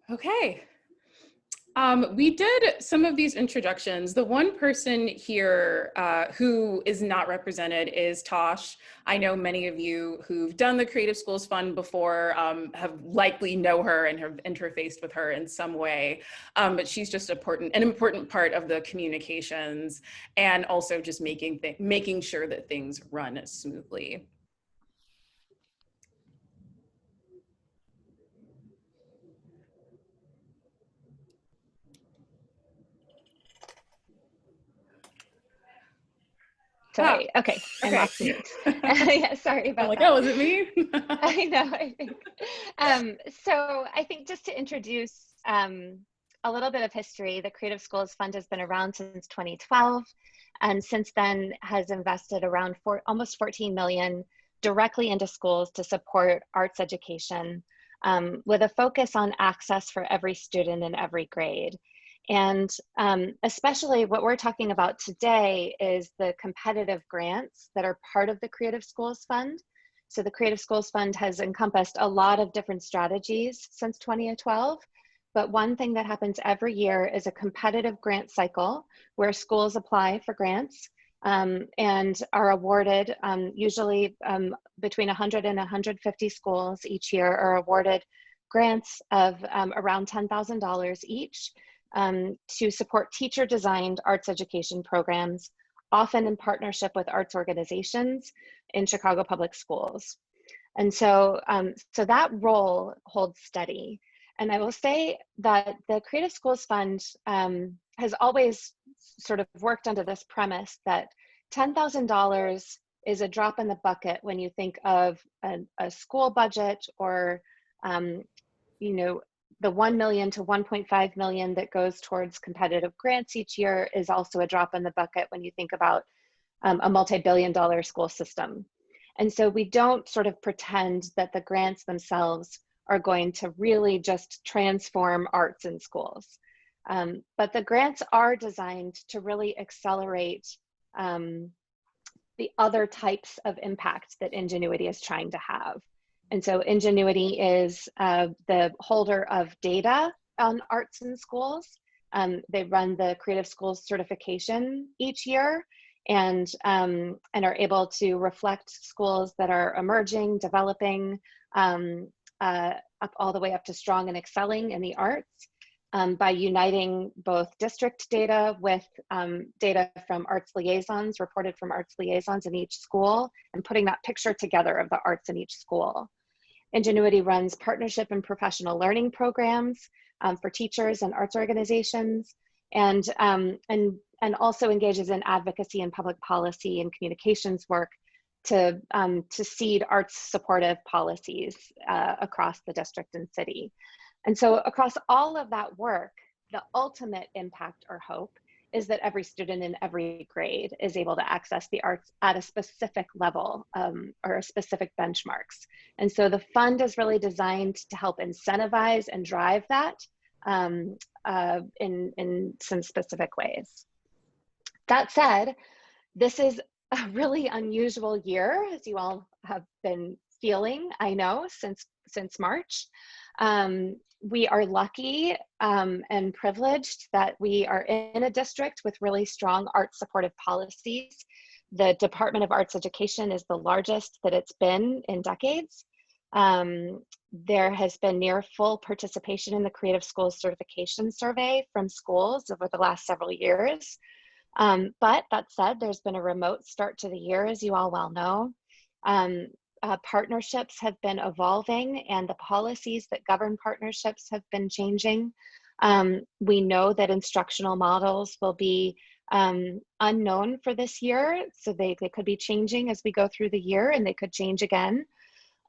Okay. We did some of these introductions. The one person here who is not represented is Tosh. I know many of you who've done the Creative Schools Fund before have likely know her and have interfaced with her in some way, but she's just an important part of the communications and also just making sure that things run smoothly. Sorry, okay, I'm Okay. off mute. Yeah, sorry about I'm like, that. oh, is it me? I know, I think. So I think just to introduce a little bit of history, the Creative Schools Fund has been around since 2012, and since then has invested around almost 14 million directly into schools to support arts education, with a focus on access for every student in every grade. And especially what we're talking about today is the competitive grants that are part of the Creative Schools Fund. So the Creative Schools Fund has encompassed a lot of different strategies since 2012. But one thing that happens every year is a competitive grant cycle where schools apply for grants and are awarded, usually between 100 and 150 schools each year are awarded grants of around $10,000 each. To support teacher-designed arts education programs, often in partnership with arts organizations in Chicago Public Schools. And so, so that role holds steady. And I will say that the Creative Schools Fund has always sort of worked under this premise that $10,000 is a drop in the bucket when you think of a school budget or, you know, the 1 million to 1.5 million that goes towards competitive grants each year is also a drop in the bucket when you think about a multi-billion-dollar school system. And so we don't sort of pretend that the grants themselves are going to really just transform arts in schools. But the grants are designed to really accelerate the other types of impact that Ingenuity is trying to have. And so Ingenuity is the holder of data on arts in schools. They run the Creative Schools certification each year and are able to reflect schools that are emerging, developing, up all the way up to strong and excelling in the arts by uniting both district data with data from arts liaisons, reported from arts liaisons in each school, and putting that picture together of the arts in each school. Ingenuity runs partnership and professional learning programs for teachers and arts organizations, and also engages in advocacy and public policy and communications work to seed arts supportive policies across the district and city. And so across all of that work, the ultimate impact or hope is that every student in every grade is able to access the arts at a specific level or specific benchmarks. And so the fund is really designed to help incentivize and drive that in some specific ways. That said, this is a really unusual year, as you all have been feeling, I know, since March. We are lucky and privileged that we are in a district with really strong arts supportive policies. The Department of Arts Education is the largest that it's been in decades. There has been near full participation in the Creative Schools Certification Survey from schools over the last several years. But that said, there's been a remote start to the year, as you all well know. Partnerships have been evolving and the policies that govern partnerships have been changing. We know that instructional models will be unknown for this year, so they could be changing as we go through the year, and they could change again.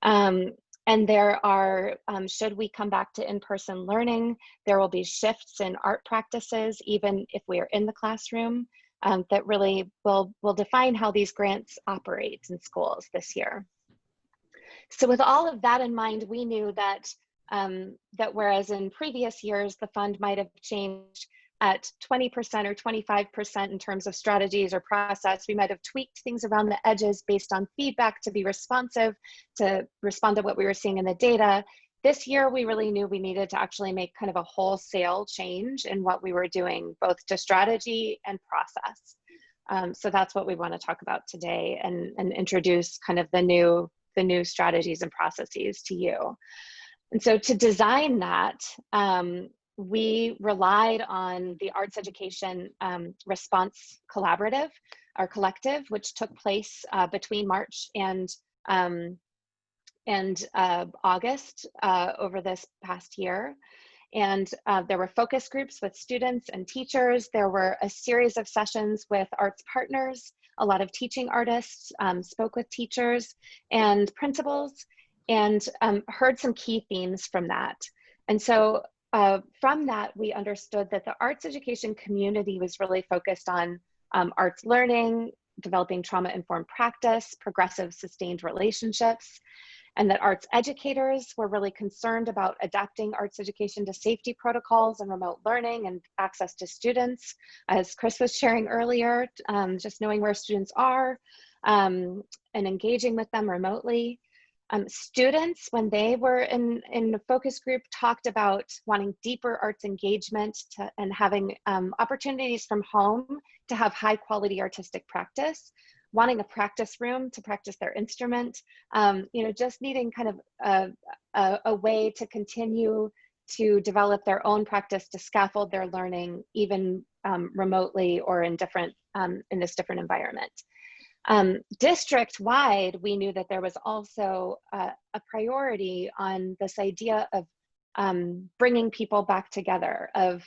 And there are, should we come back to in-person learning, there will be shifts in art practices, even if we are in the classroom, that really will define how these grants operate in schools this year. So with all of that in mind, we knew that, that whereas in previous years, the fund might have changed at 20% or 25% in terms of strategies or process, we might have tweaked things around the edges based on feedback to be responsive, to respond to what we were seeing in the data. this year, we really knew we needed to actually make kind of a wholesale change in what we were doing, both to strategy and process. So that's what we want to talk about today, and introduce kind of the new strategies and processes to you. And so to design that, we relied on the Arts Education Response Collaborative, our collective, which took place between March and August over this past year. And there were focus groups with students and teachers. There were a series of sessions with arts partners. A lot of teaching artists spoke with teachers and principals, and heard some key themes from that. And so from that, we understood that the arts education community was really focused on arts learning, developing trauma-informed practice, progressive sustained relationships, and that arts educators were really concerned about adapting arts education to safety protocols and remote learning and access to students, as Chris was sharing earlier, just knowing where students are and engaging with them remotely. Students, when they were in the focus group, talked about wanting deeper arts engagement and having opportunities from home to have high quality artistic practice, wanting a practice room to practice their instrument, just needing kind of a way to continue to develop their own practice to scaffold their learning, even remotely or in this different environment. District-wide, we knew that there was also a priority on this idea of bringing people back together, of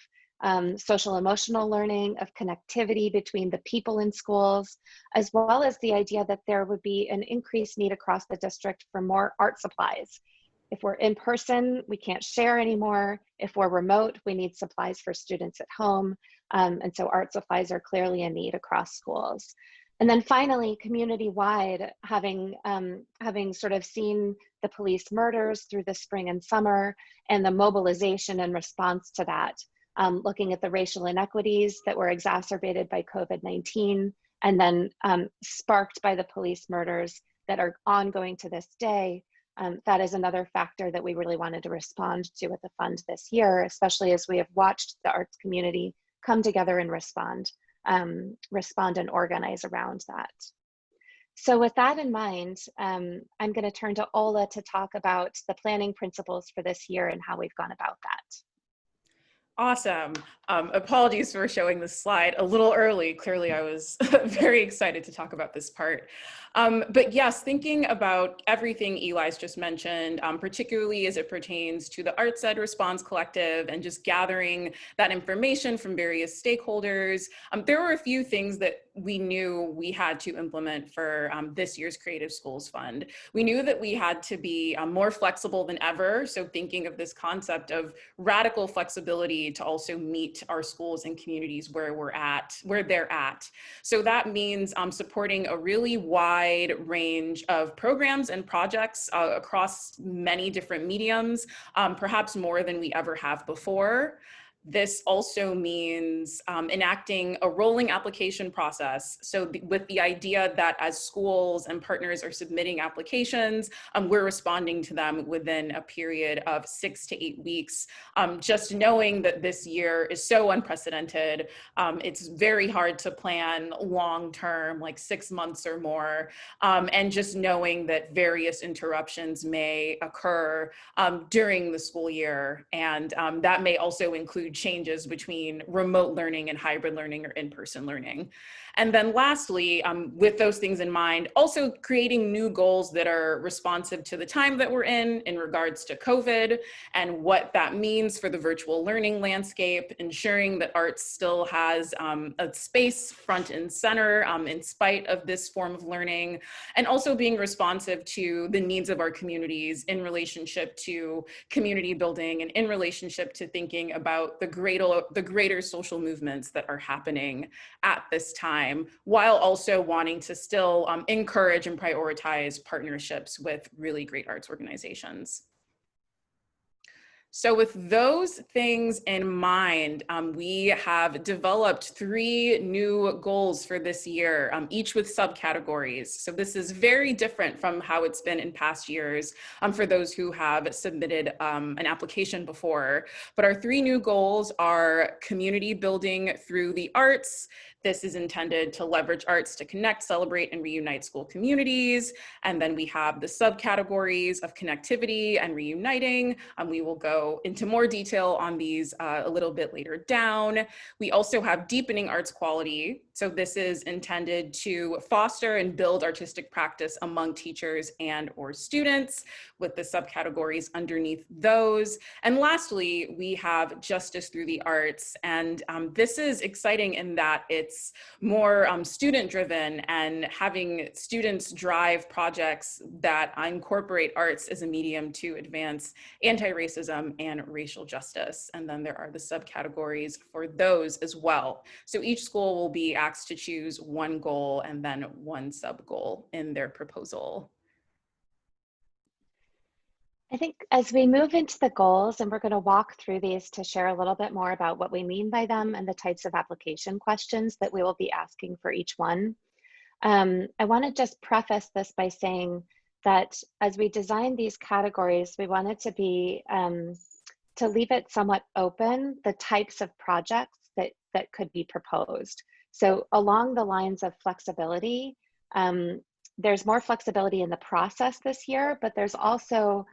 social emotional learning, of connectivity between the people in schools, as well as the idea that there would be an increased need across the district for more art supplies. If we're in person, we can't share anymore. If we're remote, we need supplies for students at home. And so art supplies are clearly a need across schools. And then finally, community-wide, having sort of seen the police murders through the spring and summer and the mobilization and response to that, looking at the racial inequities that were exacerbated by COVID-19 and then sparked by the police murders that are ongoing to this day, that is another factor that we really wanted to respond to with the fund this year, especially as we have watched the arts community come together and respond and organize around that. So with that in mind, I'm going to turn to Ola to talk about the planning principles for this year and how we've gone about that. Awesome. Apologies for showing this slide a little early. Clearly, I was very excited to talk about this part. But yes, thinking about everything Eli's just mentioned, particularly as it pertains to the Arts Ed Response Collective and just gathering that information from various stakeholders, there were a few things that we knew we had to implement for this year's Creative Schools Fund. We knew that we had to be more flexible than ever. So thinking of this concept of radical flexibility to also meet our schools and communities where they're at. So that means supporting a really wide range of programs and projects across many different mediums, perhaps more than we ever have before. This also means enacting a rolling application process. So with the idea that as schools and partners are submitting applications, we're responding to them within a period of 6 to 8 weeks. Just knowing that this year is so unprecedented, it's very hard to plan long-term, like 6 months or more. And just knowing that various interruptions may occur during the school year. And that may also include changes between remote learning and hybrid learning or in-person learning. And then lastly, with those things in mind, also creating new goals that are responsive to the time that we're in regards to COVID and what that means for the virtual learning landscape, ensuring that arts still has a space front and center in spite of this form of learning, and also being responsive to the needs of our communities in relationship to community building and in relationship to thinking about the greater social movements that are happening at this time, while also wanting to still encourage and prioritize partnerships with really great arts organizations. So with those things in mind, we have developed 3 new goals for this year, each with subcategories. So this is very different from how it's been in past years for those who have submitted an application before. But our 3 new goals are community building through the arts. This is intended to leverage arts to connect, celebrate, and reunite school communities. And then we have the subcategories of connectivity and reuniting. We will go into more detail on these a little bit later down. We also have deepening arts quality. So this is intended to foster and build artistic practice among teachers and or students, with the subcategories underneath those. And lastly, we have justice through the arts. And this is exciting in that it's more student driven and having students drive projects that incorporate arts as a medium to advance anti-racism and racial justice. And then there are the subcategories for those as well. So each school will be asked to choose one goal and then one sub-goal in their proposal. I think as we move into the goals, and we're going to walk through these to share a little bit more about what we mean by them and the types of application questions that we will be asking for each one. I want to just preface this by saying that as we design these categories, we want it to be, to leave it somewhat open, the types of projects that could be proposed. So along the lines of flexibility, there's more flexibility in the process this year, but there's also,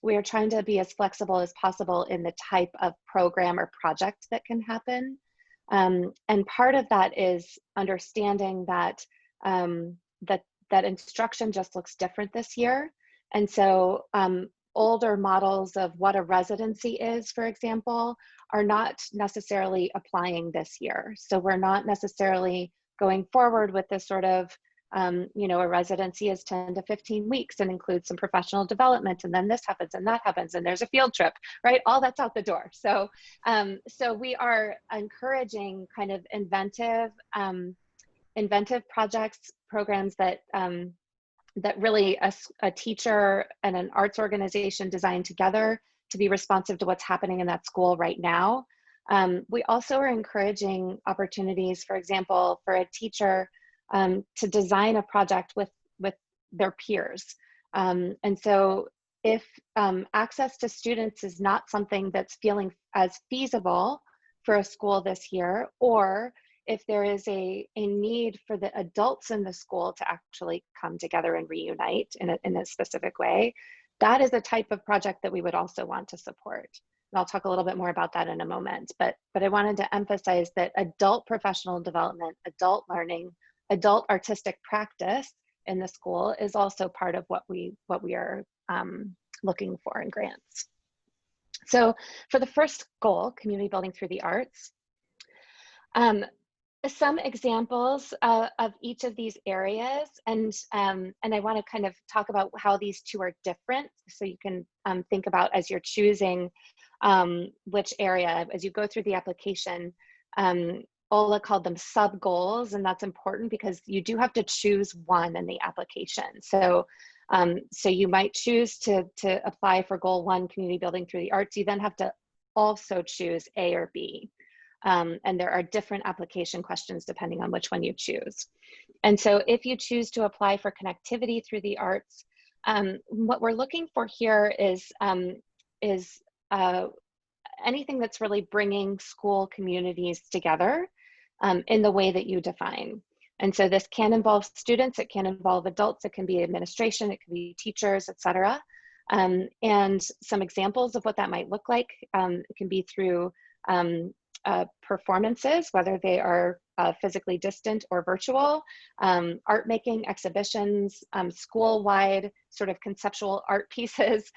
we are trying to be as flexible as possible in the type of program or project that can happen. And part of that is understanding that, that instruction just looks different this year. And so older models of what a residency is, for example, are not necessarily applying this year. So we're not necessarily going forward with this sort of, you know, a residency is 10 to 15 weeks and includes some professional development, and then this happens and that happens and there's a field trip, right? All that's out the door. So, so we are encouraging kind of inventive projects, programs that that really a teacher and an arts organization designed together to be responsive to what's happening in that school right now. We also are encouraging opportunities, for example, for a teacher to design a project with their peers. And so if access to students is not something that's feeling as feasible for a school this year, or if there is a need for the adults in the school to actually come together and reunite in a specific way, that is a type of project that we would also want to support. And I'll talk a little bit more about that in a moment, but I wanted to emphasize that adult professional development, adult learning, adult artistic practice in the school is also part of what we are looking for in grants. So for the first goal, community building through the arts, some examples of each of these areas, and I want to kind of talk about how these two are different, so you can think about as you're choosing which area as you go through the application. Ola called them sub goals, and that's important because you do have to choose one in the application. So, so you might choose to apply for goal 1, community building through the arts. You then have to also choose A or B. And there are different application questions depending on which one you choose. And so if you choose to apply for connectivity through the arts, what we're looking for here is anything that's really bringing school communities together in the way that you define. And so this can involve students, it can involve adults, it can be administration, it can be teachers, et cetera. And some examples of what that might look like, it can be through performances, whether they are physically distant or virtual, art making, exhibitions, school-wide sort of conceptual art pieces,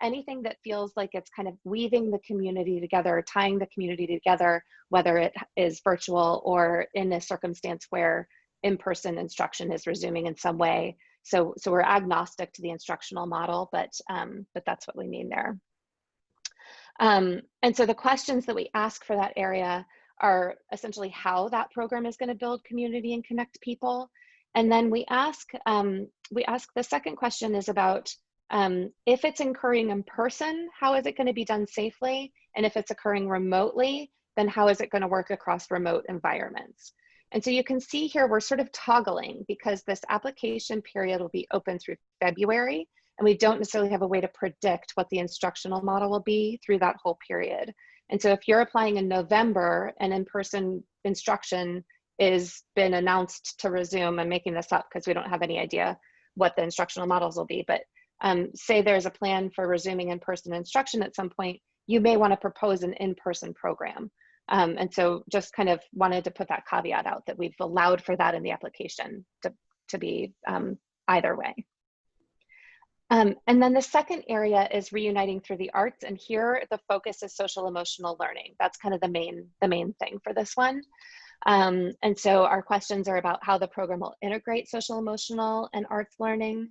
anything that feels like it's kind of weaving the community together, tying the community together, whether it is virtual or in a circumstance where in-person instruction is resuming in some way. So we're agnostic to the instructional model, but that's what we mean there. And so the questions that we ask for that area are essentially how that program is going to build community and connect people. And then we ask the second question is about If it's occurring in person, how is it going to be done safely? And if it's occurring remotely, then how is it going to work across remote environments? And so you can see here, we're sort of toggling because this application period will be open through February, and we don't necessarily have a way to predict what the instructional model will be through that whole period. And so if you're applying in November and in-person instruction is been announced to resume, I'm making this up because we don't have any idea what the instructional models will be, but say there's a plan for resuming in-person instruction at some point, you may want to propose an in-person program. And so just kind of wanted to put that caveat out that we've allowed for that in the application to be either way. And then the second area is reuniting through the arts. And here the focus is social emotional learning. That's kind of the main thing for this one. And so our questions are about how the program will integrate social emotional and arts learning,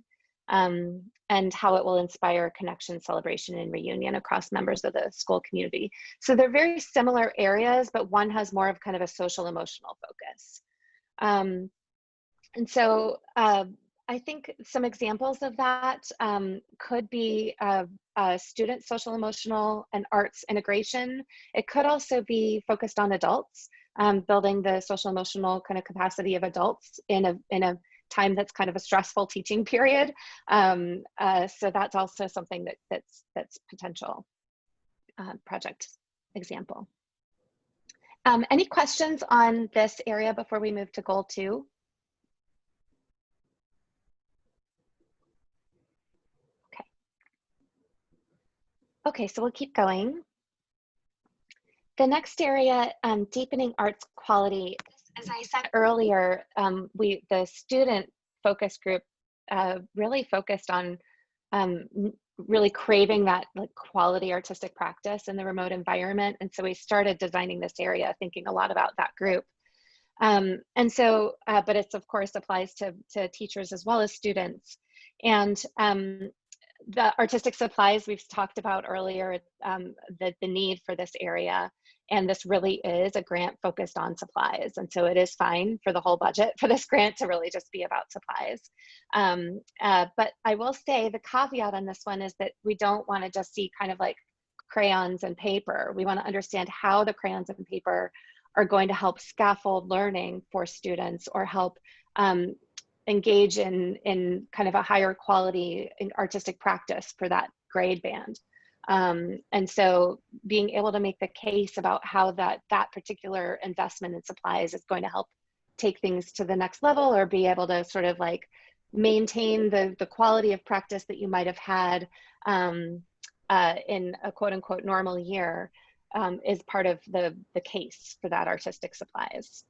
and how it will inspire connection, celebration, and reunion across members of the school community. So they're very similar areas, but one has more of kind of a social emotional focus. And so I think some examples of that could be student social emotional and arts integration. It could also be focused on adults, building the social emotional kind of capacity of adults in a time that's kind of a stressful teaching period. So that's also something that's potential project example. Any questions on this area before we move to goal 2? Okay, so we'll keep going. The next area, deepening arts quality. As I said earlier, the student focus group really focused on really craving that like quality artistic practice in the remote environment. And so we started designing this area thinking a lot about that group. And so, but it's of course applies to teachers as well as students. And the artistic supplies we've talked about earlier, the need for this area. And this really is a grant focused on supplies. And so it is fine for the whole budget for this grant to really just be about supplies. But I will say the caveat on this one is that we don't want to just see kind of like crayons and paper. We want to understand how the crayons and paper are going to help scaffold learning for students or help engage in kind of a higher quality artistic practice for that grade band. And so being able to make the case about how that particular investment in supplies is going to help take things to the next level or be able to sort of like maintain the quality of practice that you might have had in a quote unquote normal year is part of the case for that artistic supplies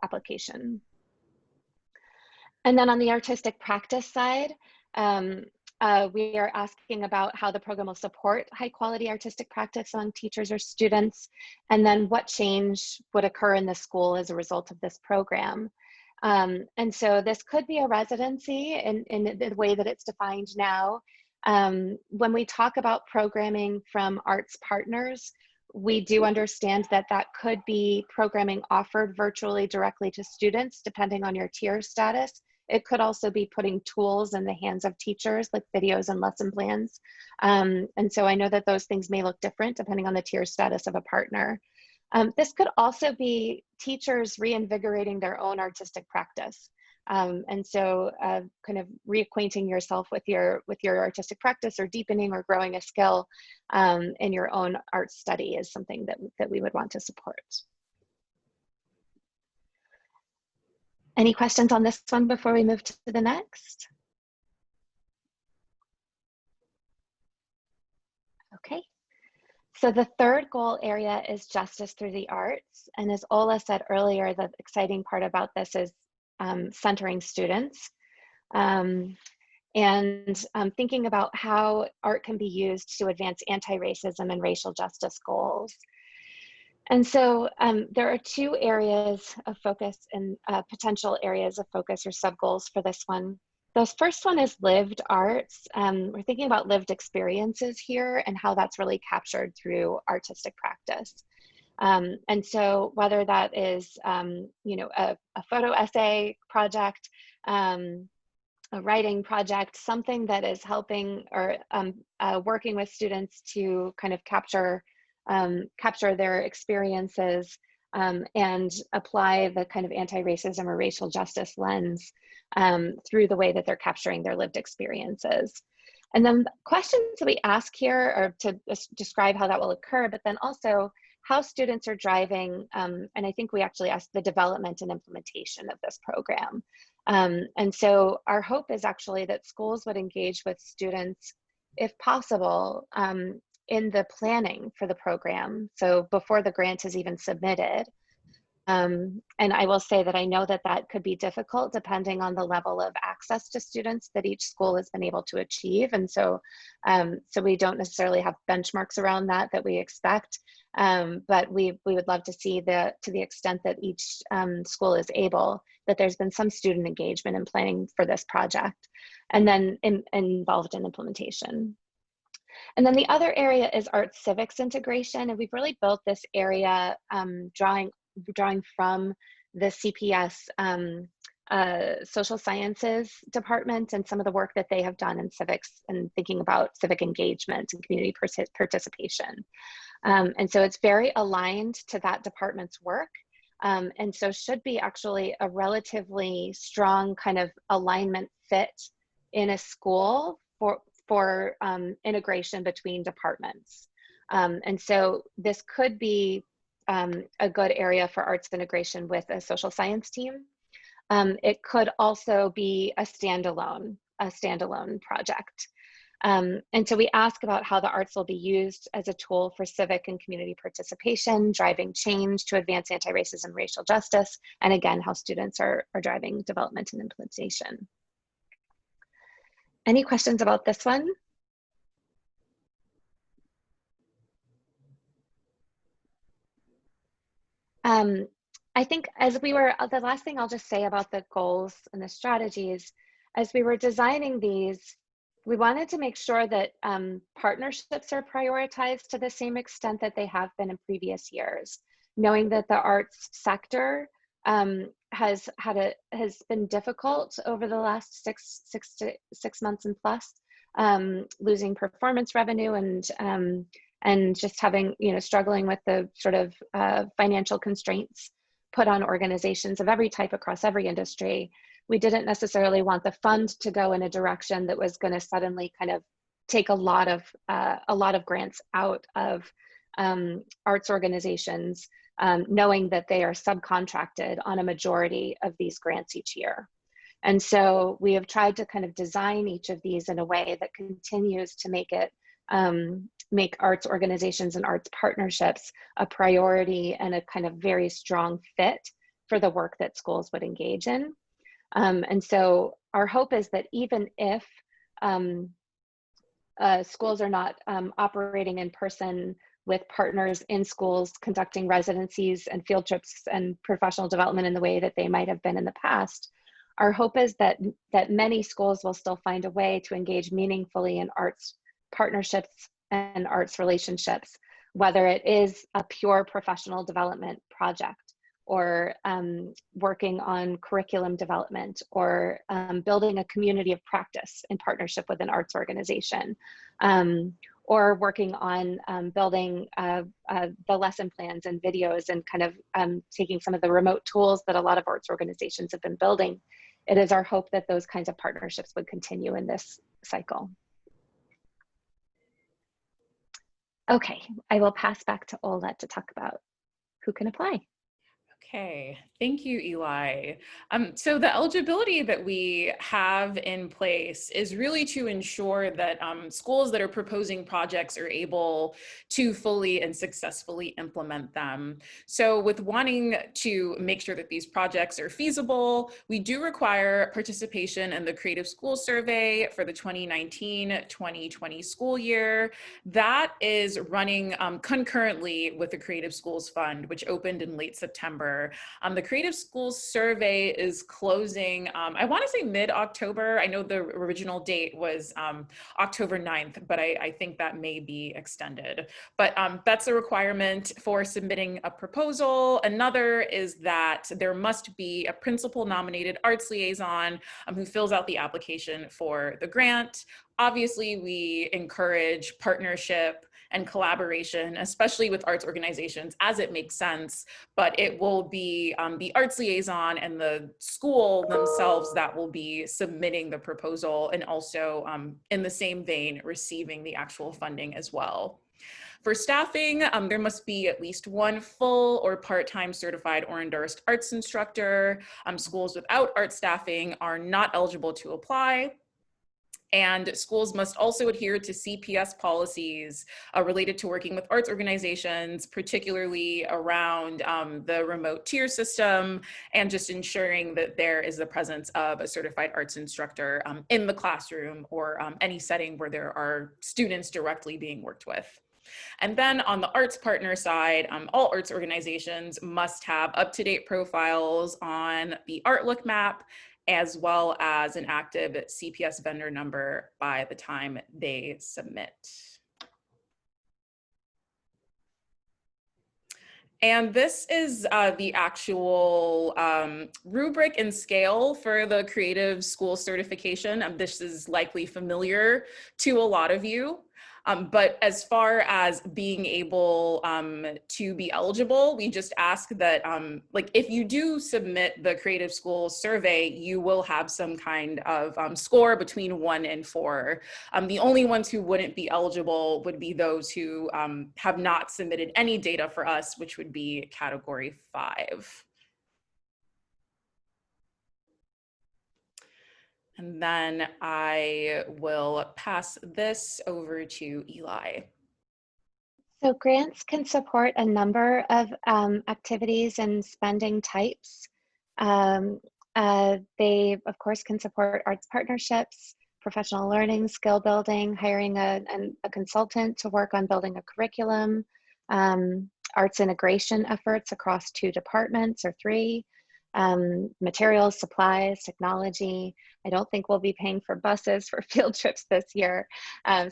application. And then on the artistic practice side, we are asking about how the program will support high quality artistic practice among teachers or students, and then what change would occur in the school as a result of this program. And so this could be a residency in the way that it's defined now. When we talk about programming from arts partners, we do understand that that could be programming offered virtually directly to students, depending on your tier status. It could also be putting tools in the hands of teachers, like videos and lesson plans. And so I know that those things may look different depending on the tier status of a partner. This could also be teachers reinvigorating their own artistic practice. And so kind of reacquainting yourself with your artistic practice or deepening or growing a skill in your own art study is something that we would want to support. Any questions on this one before we move to the next? Okay. So the third goal area is justice through the arts. And as Ola said earlier, the exciting part about this is centering students and thinking about how art can be used to advance anti-racism and racial justice goals. And so there are 2 areas of focus and potential areas of focus or sub-goals for this one. The first one is lived arts. We're thinking about lived experiences here and how that's really captured through artistic practice. And so whether that is, you know, a photo essay project, a writing project, something that is helping or working with students to kind of capture their experiences and apply the kind of anti-racism or racial justice lens through the way that they're capturing their lived experiences. And then questions that we ask here are to describe how that will occur, but then also how students are driving, and I think we actually asked the development and implementation of this program. And so our hope is actually that schools would engage with students, if possible, in the planning for the program. So before the grant is even submitted. And I will say that I know that that could be difficult depending on the level of access to students that each school has been able to achieve. And so, so we don't necessarily have benchmarks around that we expect, but we would love to see to the extent that each school is able, that there's been some student engagement in planning for this project, and then involved in implementation. And then the other area is art civics integration, and we've really built this area drawing from the CPS social sciences department and some of the work that they have done in civics and thinking about civic engagement and community participation. And so it's very aligned to that department's work. And so should be actually a relatively strong kind of alignment fit in a school for integration between departments. And so this could be a good area for arts integration with a social science team. It could also be a standalone project. And so we ask about how the arts will be used as a tool for civic and community participation, driving change to advance anti-racism, racial justice, and again, how students are driving development and implementation. Any questions about this one? I think the last thing I'll just say about the goals and the strategies, as we were designing these, we wanted to make sure that partnerships are prioritized to the same extent that they have been in previous years, knowing that the arts sector has been difficult over the last six months and plus, losing performance revenue and just having, struggling with the sort of financial constraints put on organizations of every type across every industry. We didn't necessarily want the fund to go in a direction that was going to suddenly kind of take a lot of grants out of arts organizations, knowing that they are subcontracted on a majority of these grants each year. And so we have tried to kind of design each of these in a way that continues to make it make arts organizations and arts partnerships a priority and a kind of very strong fit for the work that schools would engage in. And so our hope is that even if schools are not operating in person with partners in schools, conducting residencies and field trips and professional development in the way that they might have been in the past, our hope is that many schools will still find a way to engage meaningfully in arts partnerships and arts relationships, whether it is a pure professional development project or working on curriculum development or building a community of practice in partnership with an arts organization, or working on building the lesson plans and videos and kind of taking some of the remote tools that a lot of arts organizations have been building. It is our hope that those kinds of partnerships would continue in this cycle. Okay, I will pass back to Ola to talk about who can apply. Okay, thank you, Eli. So the eligibility that we have in place is really to ensure that schools that are proposing projects are able to fully and successfully implement them. So with wanting to make sure that these projects are feasible, we do require participation in the Creative School Survey for the 2019-2020 school year. That is running concurrently with the Creative Schools Fund, which opened in late September. The Creative Schools survey is closing, I want to say mid-October. I know the original date was October 9th, but I think that may be extended. But that's a requirement for submitting a proposal. Another is that there must be a principal nominated arts liaison who fills out the application for the grant. Obviously, we encourage partnership and collaboration, especially with arts organizations, as it makes sense, but it will be the arts liaison and the school themselves that will be submitting the proposal, and also in the same vein, receiving the actual funding as well. For staffing, there must be at least one full or part-time certified or endorsed arts instructor. Schools without art staffing are not eligible to apply. And schools must also adhere to CPS policies related to working with arts organizations, particularly around the remote tier system, and just ensuring that there is the presence of a certified arts instructor in the classroom or any setting where there are students directly being worked with. And then on the arts partner side, all arts organizations must have up-to-date profiles on the ArtLook Map, as well as an active CPS vendor number by the time they submit. And this is the actual rubric and scale for the Creative School certification. This is likely familiar to a lot of you. But as far as being able to be eligible, we just ask that, like, if you do submit the Creative School survey, you will have some kind of score between 1 and 4. The only ones who wouldn't be eligible would be those who have not submitted any data for us, which would be category 5. And then I will pass this over to Eli. So grants can support a number of activities and spending types. They, of course, can support arts partnerships, professional learning, skill building, hiring a consultant to work on building a curriculum, arts integration efforts across 2 departments or 3, materials, supplies, technology. I don't think we'll be paying for buses for field trips this year.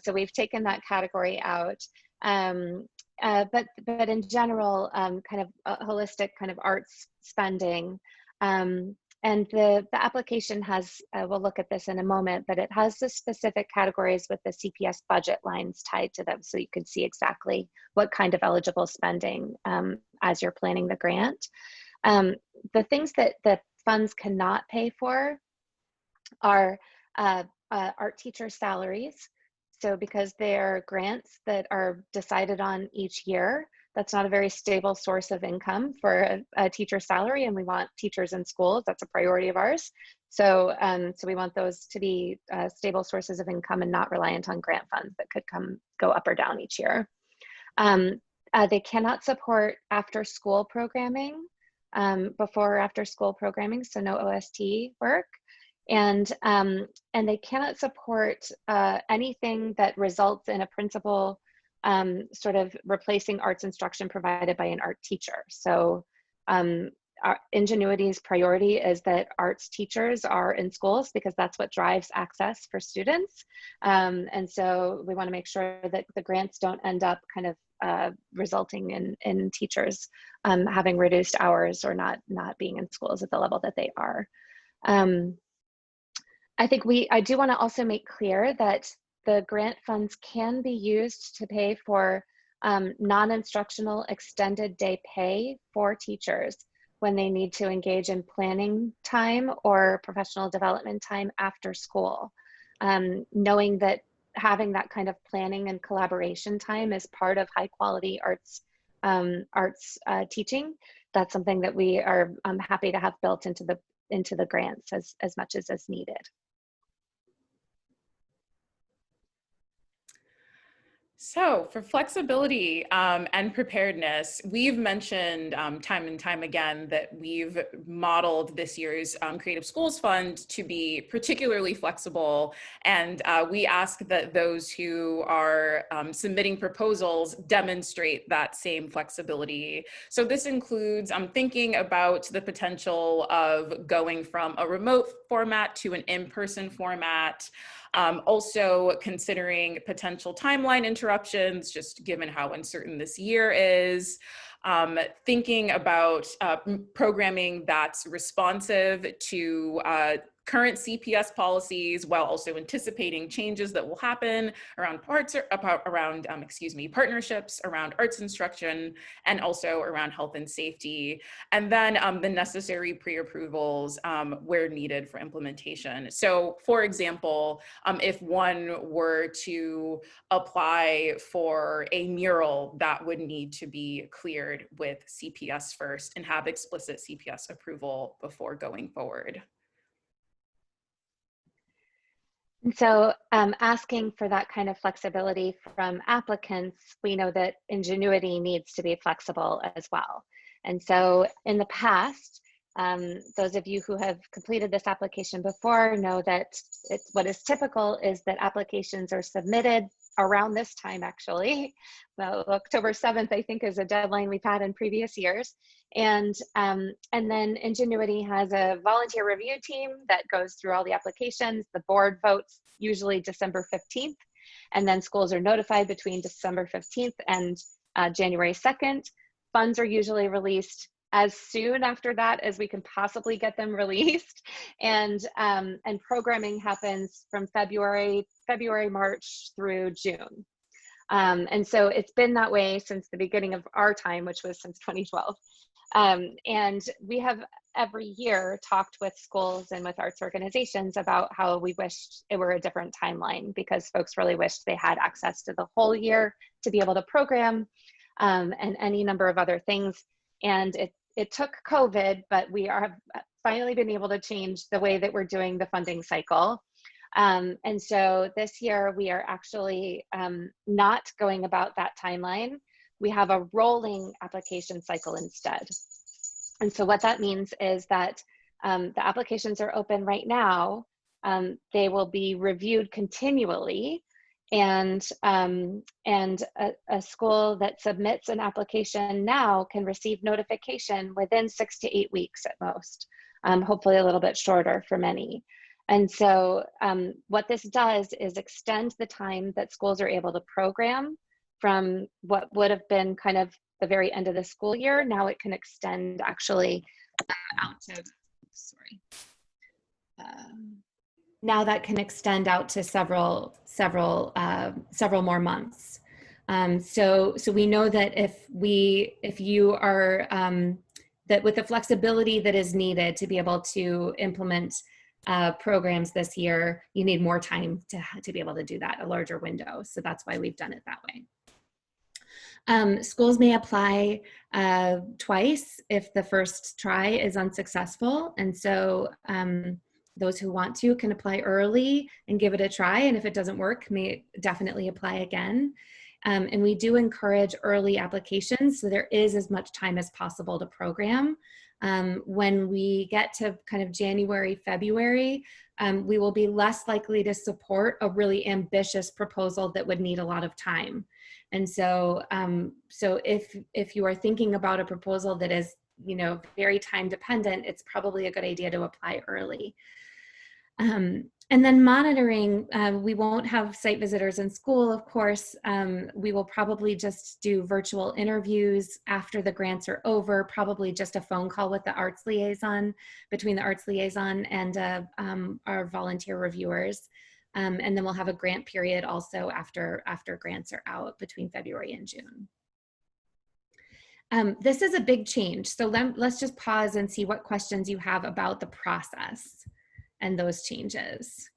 So we've taken that category out. But in general, kind of holistic kind of arts spending. And the application has, we'll look at this in a moment, but it has the specific categories with the CPS budget lines tied to them, so you can see exactly what kind of eligible spending as you're planning the grant. The things that the funds cannot pay for are art teacher salaries. So because they're grants that are decided on each year, that's not a very stable source of income for a teacher's salary, and we want teachers in schools. That's a priority of ours. So, so we want those to be stable sources of income and not reliant on grant funds that could go up or down each year. They cannot support after-school programming, before or after-school programming, so no OST work. And they cannot support anything that results in a principal sort of replacing arts instruction provided by an art teacher. So our Ingenuity's priority is that arts teachers are in schools because that's what drives access for students. And so we want to make sure that the grants don't end up kind of resulting in teachers having reduced hours or not being in schools at the level that they are. I do want to also make clear that the grant funds can be used to pay for non-instructional extended day pay for teachers when they need to engage in planning time or professional development time after school. Knowing that having that kind of planning and collaboration time is part of high quality arts teaching, that's something that we are happy to have built into the grants as much as needed. So for flexibility and preparedness, we've mentioned time and time again that we've modeled this year's Creative Schools Fund to be particularly flexible. And we ask that those who are submitting proposals demonstrate that same flexibility. So this includes thinking about the potential of going from a remote format to an in-person format. Also considering potential timeline interruptions, just given how uncertain this year is. Thinking about programming that's responsive to current CPS policies while also anticipating changes that will happen around partnerships, around arts instruction, and also around health and safety. And then the necessary pre-approvals where needed for implementation. So for example, if one were to apply for a mural, that would need to be cleared with CPS first and have explicit CPS approval before going forward. And so asking for that kind of flexibility from applicants, we know that Ingenuity needs to be flexible as well. And so in the past, those of you who have completed this application before know that what is typical is that applications are submitted around this time, actually. Well, October 7th, I think, is a deadline we've had in previous years. And then Ingenuity has a volunteer review team that goes through all the applications. The board votes usually December 15th, and then schools are notified between December 15th and January 2nd. Funds are usually released as soon after that as we can possibly get them released. And programming happens from February, March through June. And so it's been that way since the beginning of our time, which was since 2012. And we have every year talked with schools and with arts organizations about how we wished it were a different timeline, because folks really wished they had access to the whole year to be able to program and any number of other things. And it took COVID, but we have finally been able to change the way that we're doing the funding cycle. And so this year we are actually not going about that timeline. We have a rolling application cycle instead. And so what that means is that the applications are open right now. They will be reviewed continually, and a school that submits an application now can receive notification within 6 to 8 weeks at most, hopefully a little bit shorter for many. And so what this does is extend the time that schools are able to program from what would have been kind of the very end of the school year. Now it can extend actually out to, now that can extend out to several more months. So we know that if you are, that with the flexibility that is needed to be able to implement programs this year, you need more time to be able to do that, a larger window. So that's why we've done it that way. Schools may apply twice if the first try is unsuccessful. And so those who want to can apply early and give it a try. And if it doesn't work, may definitely apply again. And we do encourage early applications, so there is as much time as possible to program. When we get to kind of January, February, we will be less likely to support a really ambitious proposal that would need a lot of time. And so, if you are thinking about a proposal that is, very time dependent, it's probably a good idea to apply early. And then monitoring, we won't have site visitors in school, of course. We will probably just do virtual interviews after the grants are over, probably just a phone call with the arts liaison, between the arts liaison and our volunteer reviewers. And then we'll have a grant period also after grants are out between February and June. This is a big change. So let's just pause and see what questions you have about the process and those changes.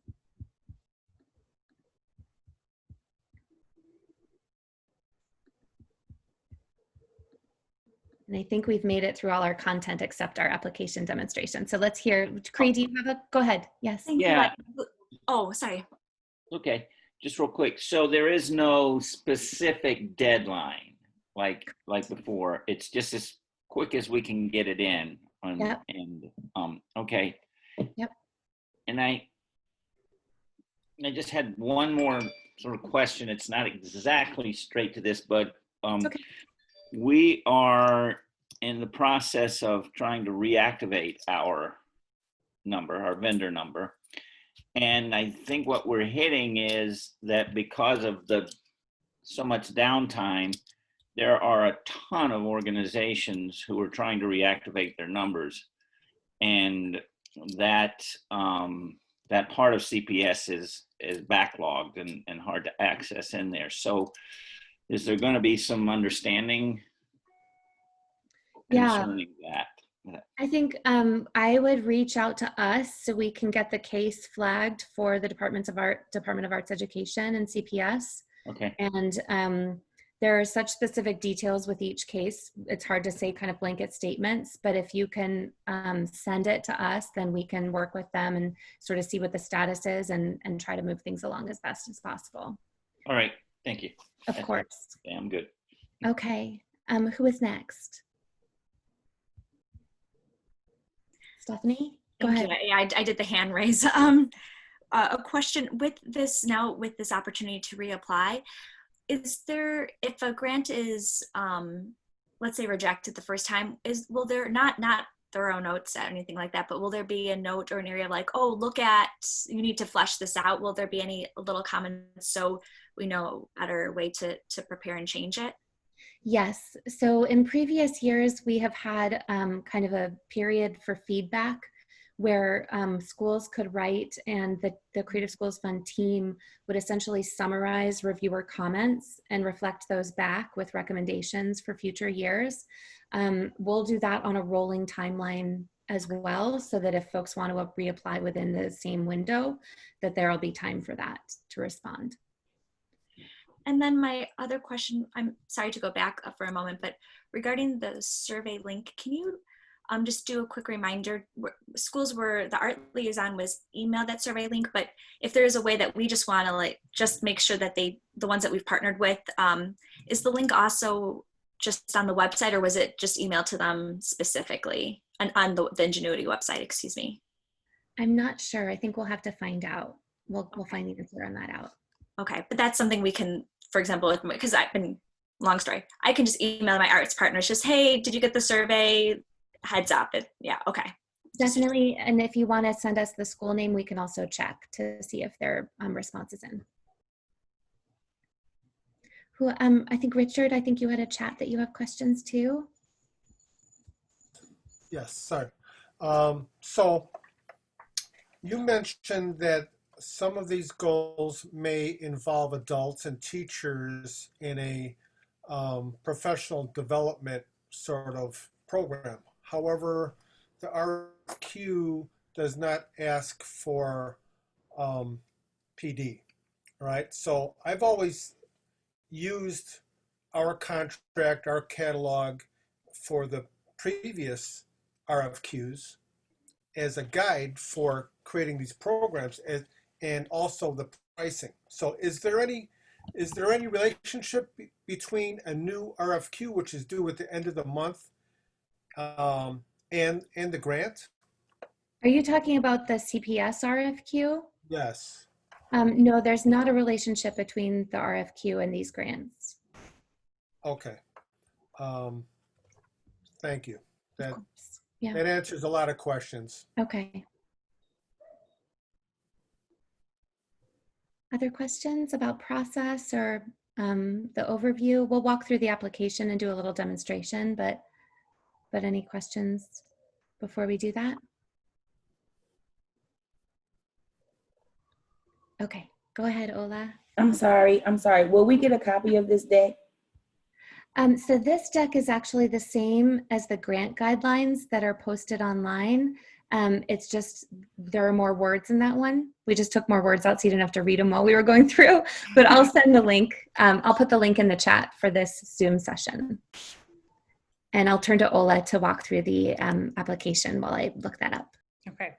And I think we've made it through all our content except our application demonstration. So let's hear, Cree, do you have go ahead, yes. Yeah. Oh, sorry. Okay, just real quick. So there is no specific deadline like before. It's just as quick as we can get it in. Yep. And okay. Yep. And I just had one more sort of question. It's not exactly straight to this, but Okay. we are in the process of trying to reactivate our vendor number. And I think what we're hitting is that because of so much downtime, there are a ton of organizations who are trying to reactivate their numbers. And that part of CPS is backlogged and hard to access in there. So is there going to be some understanding concerning that? I think I would reach out to us so we can get the case flagged for the Department of Arts Education and CPS. Okay. And there are such specific details with each case. It's hard to say kind of blanket statements, but if you can send it to us, then we can work with them and sort of see what the status is and try to move things along as best as possible. All right. Thank you. Of course. Yeah, I'm good. Okay. Who is next? Stephanie, go ahead. Yeah, I did the hand raise. A question with this opportunity to reapply, is there, if a grant is, let's say rejected the first time, will there not thorough notes or anything like that, but will there be a note or an area like, oh, you need to flesh this out? Will there be any little comments so we know a better way to prepare and change it? Yes. So in previous years, we have had kind of a period for feedback where schools could write, and the Creative Schools Fund team would essentially summarize reviewer comments and reflect those back with recommendations for future years. We'll do that on a rolling timeline as well, so that if folks want to reapply within the same window, that there'll be time for that to respond. And then my other question, I'm sorry to go back for a moment, but regarding the survey link, can you just do a quick reminder? Schools where the art liaison was emailed that survey link, but if there is a way that we just want to just make sure that the ones that we've partnered with, is the link also just on the website, or was it just emailed to them specifically and on the Ingenuity website, excuse me? I'm not sure. I think we'll have to find out. We'll find the answer on that out. Okay, but that's something we can, for example, because long story, I can just email my arts partners, just, hey, did you get the survey? Heads up. Yeah, okay. Definitely. And if you want to send us the school name, we can also check to see if their response is in. I think Richard, I think you had a chat that you have questions too. Yes, sorry. So you mentioned that some of these goals may involve adults and teachers in a professional development sort of program. However, the RFQ does not ask for PD, right? So I've always used our contract, our catalog for the previous RFQs as a guide for creating these programs and also the pricing. So is there any relationship between a new RFQ, which is due at the end of the month, and the grant? Are you talking about the CPSRFQ? Yes. No, there's not a relationship between the RFQ and these grants. Okay. Thank you. That that answers a lot of questions. Okay. Other questions about process or the overview? We'll walk through the application and do a little demonstration, but any questions before we do that? Okay, go ahead, Ola. I'm sorry. Will we get a copy of this deck? So this deck is actually the same as the grant guidelines that are posted online. It's just, there are more words in that one. We just took more words out so you didn't have to read them while we were going through, but I'll send the link. I'll put the link in the chat for this Zoom session. And I'll turn to Ola to walk through the application while I look that up. Okay.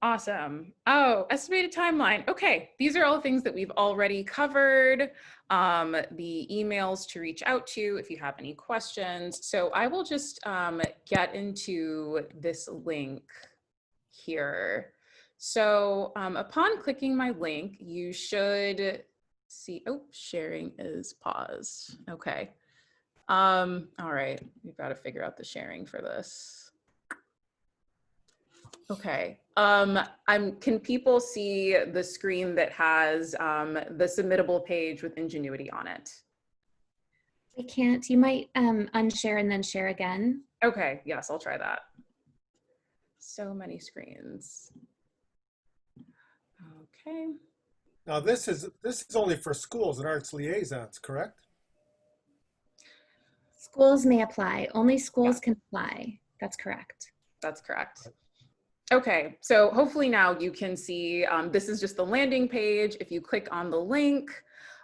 Awesome. Oh, estimated timeline. Okay, these are all things that we've already covered. The emails to reach out to if you have any questions. So I will just get into this link here. So upon clicking my link, you should see, oh, sharing is paused. Okay. All right, we've got to figure out the sharing for this. Okay. Can people see the screen that has the submittable page with Ingenuity on it? I can't. You might unshare and then share again. Okay, yes, I'll try that. So many screens. Okay. Now this is only for schools and arts liaisons, correct? Schools may apply. Only schools can apply. That's correct. That's correct. Okay, so hopefully now you can see, this is just the landing page. If you click on the link,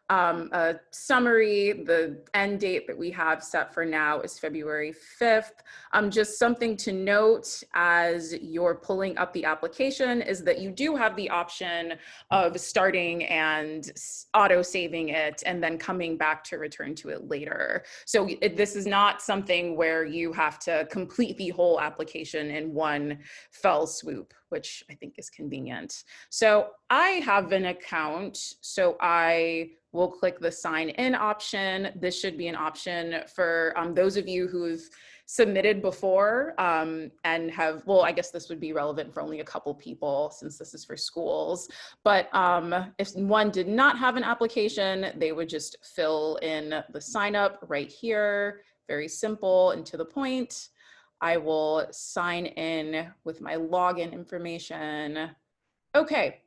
a summary, the end date that we have set for now is February 5th. Just something to note as you're pulling up the application is that you do have the option of starting and auto-saving it and then coming back to return to it later. So this is not something where you have to complete the whole application in one fell swoop, which I think is convenient. So I have an account, so I will click the sign in option. This should be an option for those of you who've submitted before and have, well, I guess this would be relevant for only a couple people since this is for schools. But if one did not have an application, they would just fill in the sign up right here. Very simple and to the point. I will sign in with my login information. Okay.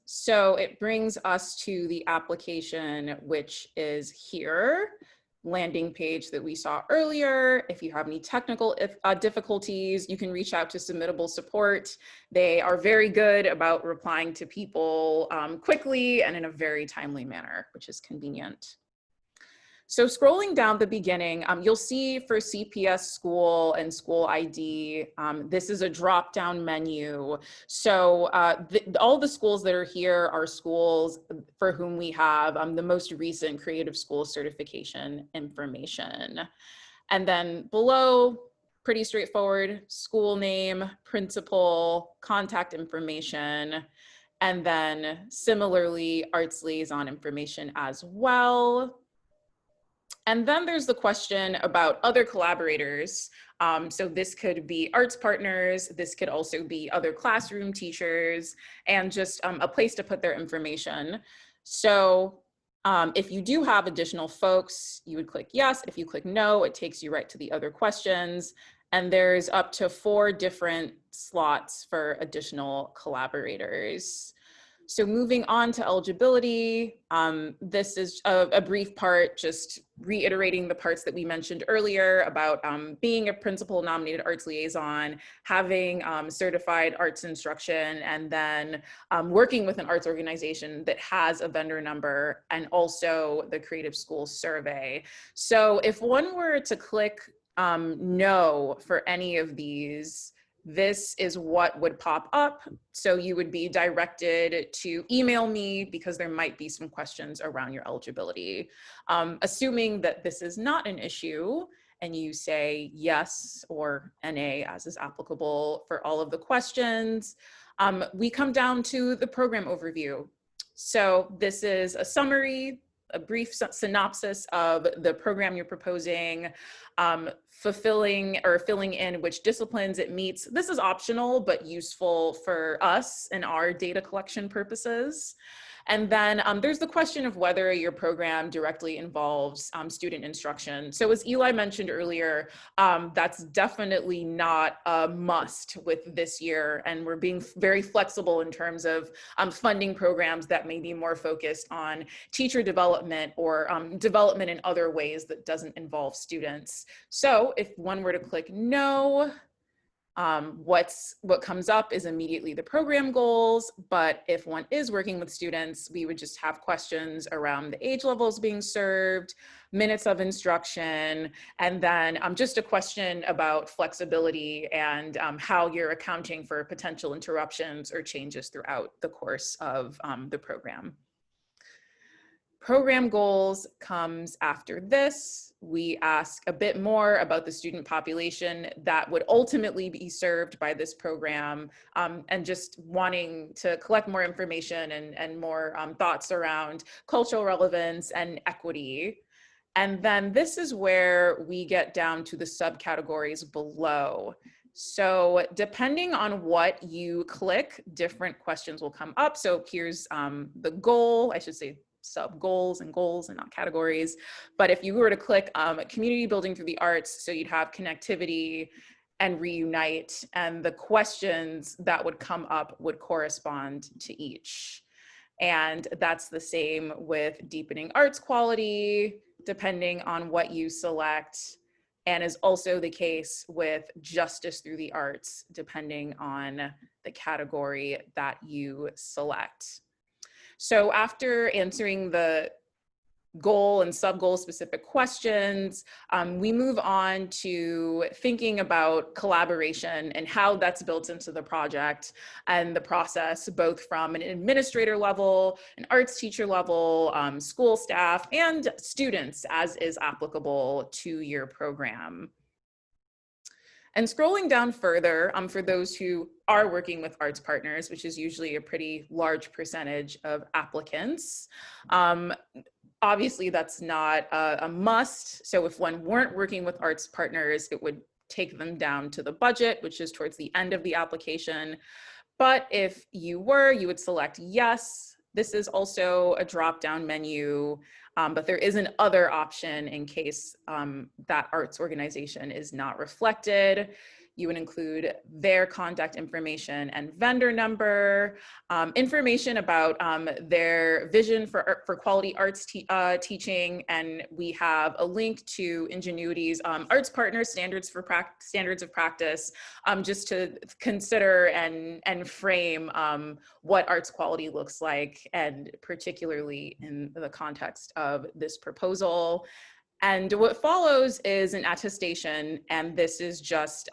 So it brings us to the application, which is here, landing page that we saw earlier. If you have any technical difficulties, you can reach out to Submittable Support. They are very good about replying to people quickly and in a very timely manner, which is convenient. So scrolling down the beginning, you'll see for CPS school and school ID, this is a drop-down menu. So all the schools that are here are schools for whom we have the most recent Creative School certification information. And then below, pretty straightforward, school name, principal, contact information, and then similarly, arts liaison information as well. And then there's the question about other collaborators. So this could be arts partners, this could also be other classroom teachers, and just a place to put their information. So if you do have additional folks, you would click yes. If you click no, it takes you right to the other questions. And there's up to 4 different slots for additional collaborators. So moving on to eligibility, this is a brief part, just reiterating the parts that we mentioned earlier about being a principal nominated arts liaison, having certified arts instruction, and then working with an arts organization that has a vendor number, and also the Creative School survey. So if one were to click no for any of these, this is what would pop up. So you would be directed to email me because there might be some questions around your eligibility. Assuming that this is not an issue and you say yes or NA as is applicable for all of the questions, we come down to the program overview. So this is a summary, a brief synopsis of the program you're proposing, fulfilling or filling in which disciplines it meets. This is optional, but useful for us and our data collection purposes. And then there's the question of whether your program directly involves student instruction. So as Eli mentioned earlier, that's definitely not a must with this year. And we're being very flexible in terms of funding programs that may be more focused on teacher development or development in other ways that doesn't involve students. So if one were to click no, What comes up is immediately the program goals, but if one is working with students, we would just have questions around the age levels being served, minutes of instruction, and then just a question about flexibility and how you're accounting for potential interruptions or changes throughout the course of the program. Program goals comes after this. We ask a bit more about the student population that would ultimately be served by this program, and just wanting to collect more information and more thoughts around cultural relevance and equity. And then this is where we get down to the subcategories below. So depending on what you click, different questions will come up. So here's the goal, I should say sub goals and not categories. But if you were to click community building through the arts, so you'd have connectivity and reunite, and the questions that would come up would correspond to each. And that's the same with deepening arts quality, depending on what you select, and is also the case with justice through the arts, depending on the category that you select. So after answering the goal and sub-goal specific questions, we move on to thinking about collaboration and how that's built into the project and the process, both from an administrator level, an arts teacher level, school staff, and students as is applicable to your program. And scrolling down further, for those who are working with arts partners, which is usually a pretty large percentage of applicants, obviously that's not a must. So if one weren't working with arts partners, it would take them down to the budget, which is towards the end of the application. But if you were, you would select yes. This is also a drop-down menu, but there is an other option in case that arts organization is not reflected. You would include their contact information and vendor number, information about their vision for quality arts teaching, and we have a link to Ingenuity's arts partner standards of practice, just to consider and frame what arts quality looks like, and particularly in the context of this proposal. And what follows is an attestation, and this is just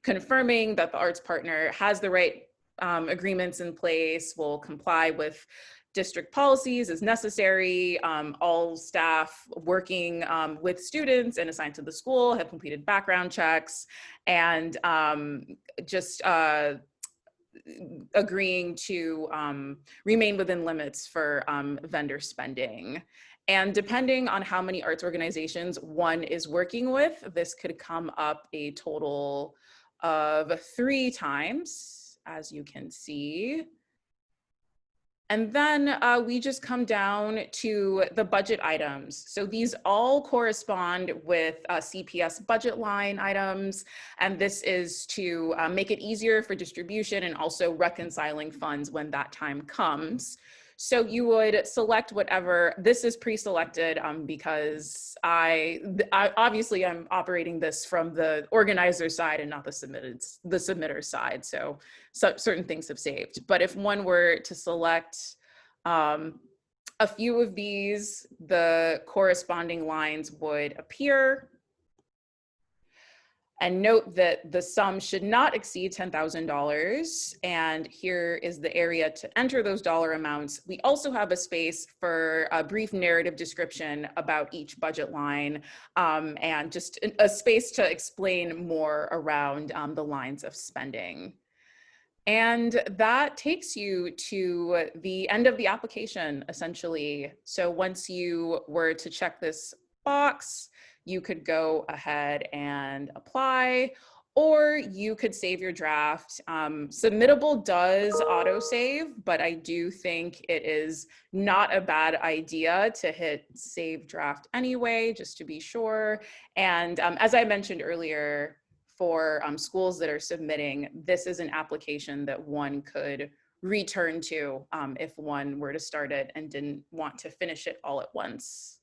confirming that the arts partner has the right agreements in place, will comply with district policies as necessary. All staff working with students and assigned to the school have completed background checks, and just agreeing to remain within limits for vendor spending. And depending on how many arts organizations one is working with, this could come up a total of 3 times, as you can see. And then we just come down to the budget items. So these all correspond with CPS budget line items. And this is to make it easier for distribution and also reconciling funds when that time comes. So you would select whatever. This is pre-selected because I obviously I'm operating this from the organizer side and not the submitter side. So certain things have saved. But if one were to select a few of these, the corresponding lines would appear. And note that the sum should not exceed $10,000. And here is the area to enter those dollar amounts. We also have a space for a brief narrative description about each budget line, and just a space to explain more around the lines of spending. And that takes you to the end of the application, essentially. So once you were to check this box, you could go ahead and apply, or you could save your draft. Submittable does autosave, but I do think it is not a bad idea to hit save draft anyway, just to be sure. And as I mentioned earlier, for schools that are submitting, this is an application that one could return to if one were to start it and didn't want to finish it all at once.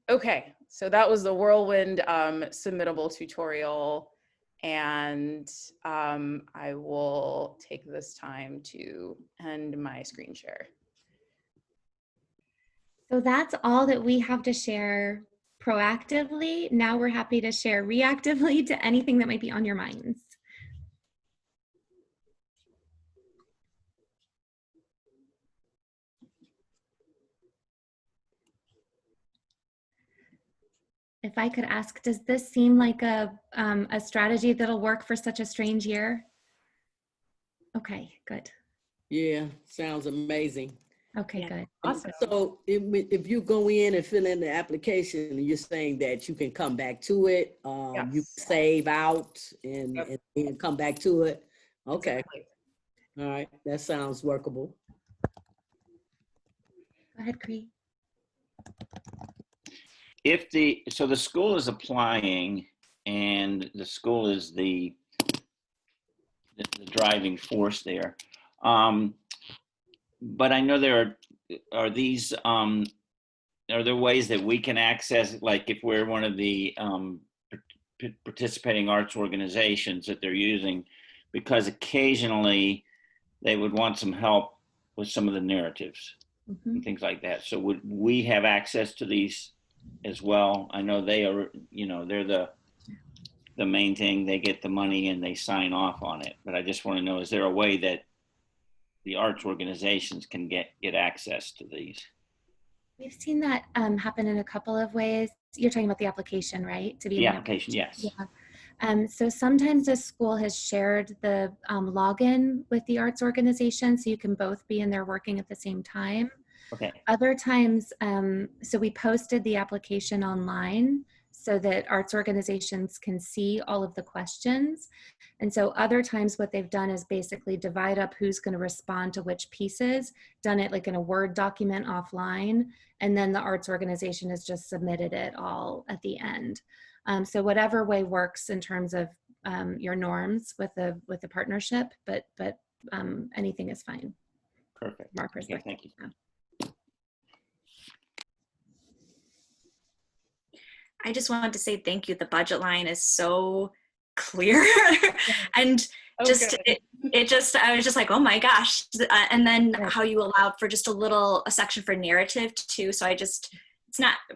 Okay, so that was the whirlwind submittable tutorial. And I will take this time to end my screen share. So that's all that we have to share proactively. Now we're happy to share reactively to anything that might be on your minds. If I could ask, does this seem like a strategy that'll work for such a strange year? Okay, good. Yeah, sounds amazing. Okay, good. Awesome. So if you go in and fill in the application, you're saying that you can come back to it, you Yes. save out and, Yep. and come back to it. Okay, Exactly. all right, that sounds workable. Go ahead, Cree. So the school is applying, and the school is the driving force there. But I know there are these, are there ways that we can access, like if we're one of the participating arts organizations that they're using, because occasionally they would want some help with some of the narratives and things like that. So would we have access to these as well? I know they are, you know, they're the main thing. They get the money and they sign off on it. But I just want to know, is there a way that the arts organizations can get access to these? We've seen that happen in a couple of ways. You're talking about the application, right? To be The in application, yes. Yeah. So sometimes a school has shared the login with the arts organization, so you can both be in there working at the same time. Okay. Other times, so we posted the application online so that arts organizations can see all of the questions. And so other times what they've done is basically divide up who's going to respond to which pieces, done it like in a Word document offline, and then the arts organization has just submitted it all at the end. So whatever way works in terms of your norms with the partnership, but anything is fine. Perfect. From our perspective. Okay, thank you. I just wanted to say thank you. The budget line is so clear and just I was just like, oh my gosh. And then how you allowed for just a section for narrative too. So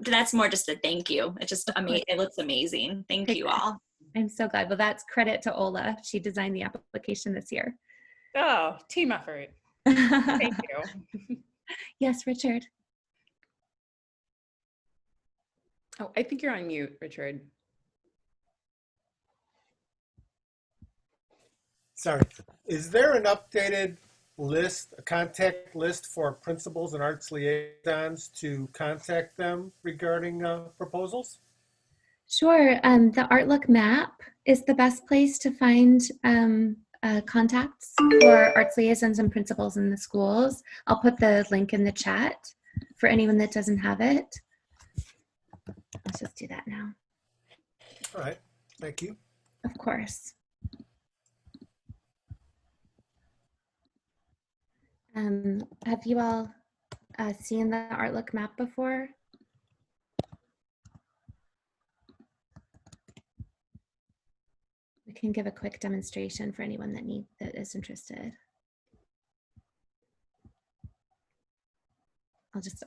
that's more just a thank you. It's just amazing. It looks amazing. Thank you all. I'm so glad. Well, that's credit to Ola. She designed the application this year. Oh, team effort. Thank you. Yes, Richard. Oh, I think you're on mute, Richard. Sorry. Is there an updated list, a contact list for principals and arts liaisons to contact them regarding proposals? Sure. The ArtLook Map is the best place to find contacts for arts liaisons and principals in the schools. I'll put the link in the chat for anyone that doesn't have it. Let's just do that now. All right. Thank you. Of course. Have you all seen the ArtLook Map before? We can give a quick demonstration for anyone that is interested.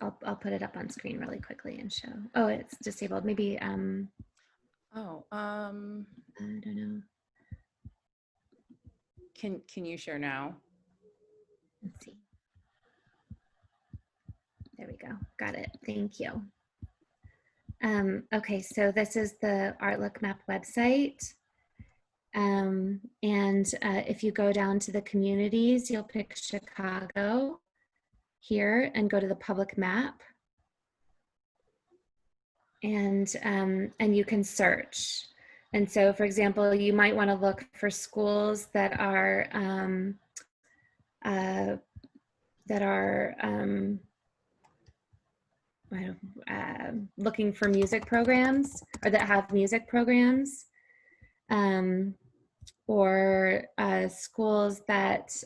I'll put it up on screen really quickly and show. Oh, it's disabled. Maybe I don't know. Can you share now? Let's see. There we go. Got it. Thank you. Okay, so this is the ArtLook Map website. And if you go down to the communities, you'll pick Chicago here and go to the public map. And you can search. And so, for example, you might want to look for schools that are looking for music programs, or that have music programs, or schools that,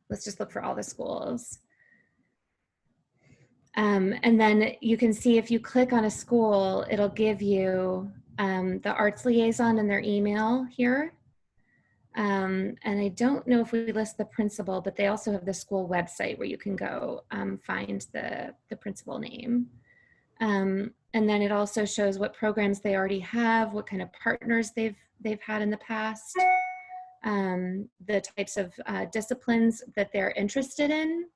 let's just look for all the schools. And then you can see if you click on a school, it'll give you the arts liaison and their email here. And I don't know if we list the principal, but they also have the school website where you can go find the principal name. And then it also shows what programs they already have, what kind of partners they've had in the past, the types of disciplines that they're interested in.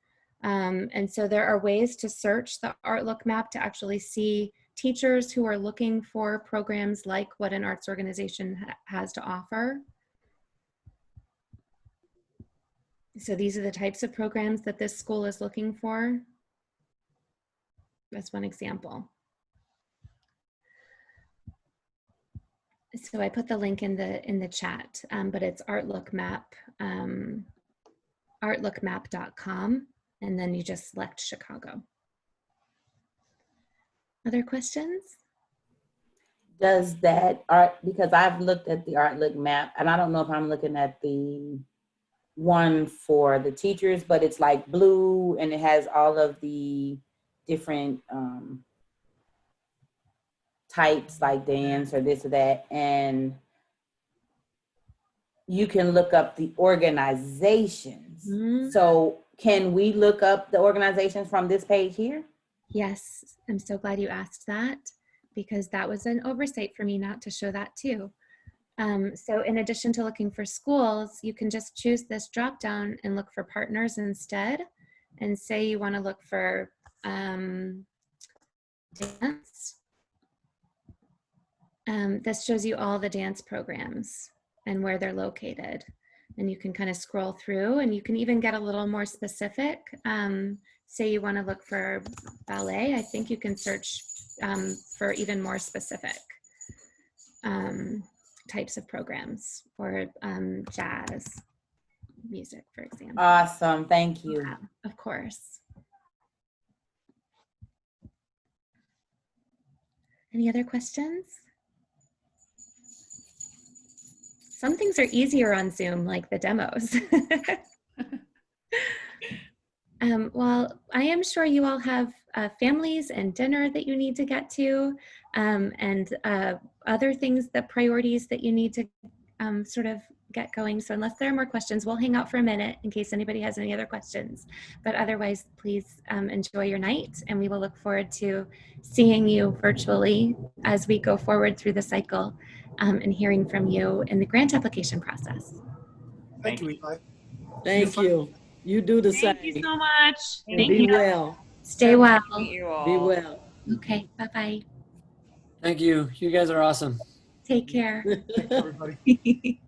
And so there are ways to search the ArtLook Map to actually see teachers who are looking for programs like what an arts organization has to offer. So these are the types of programs that this school is looking for. That's one example. So I put the link in the chat, but it's ArtLook Map, artlookmap.com, and then you just select Chicago. Other questions? Does that art, because I've looked at the ArtLook Map, and I don't know if I'm looking at the one for the teachers, but it's like blue and it has all of the different types like dance or this or that, and you can look up the organizations. Mm-hmm. So can we look up the organizations from this page here? Yes, I'm so glad you asked that, because that was an oversight for me not to show that too. So in addition to looking for schools, you can just choose this drop down and look for partners instead. And say you want to look for dance. This shows you all the dance programs and where they're located. And you can kind of scroll through, and you can even get a little more specific. Say you want to look for ballet, I think you can search for even more specific types of programs, or jazz music, for example. Awesome, thank you. Yeah, of course. Any other questions? Some things are easier on Zoom, like the demos. Well, I am sure you all have families and dinner that you need to get to, and other things, the priorities that you need to sort of get going. So unless there are more questions, we'll hang out for a minute in case anybody has any other questions. But otherwise, please enjoy your night, and we will look forward to seeing you virtually as we go forward through the cycle, and hearing from you in the grant application process. Thank you, Eli. Thank you. You do the same. Thank you so much. And Thank be you. well. Stay well. Meet you all. Be well. Okay, bye-bye. Thank you. You guys are awesome. Take care. Thanks, everybody.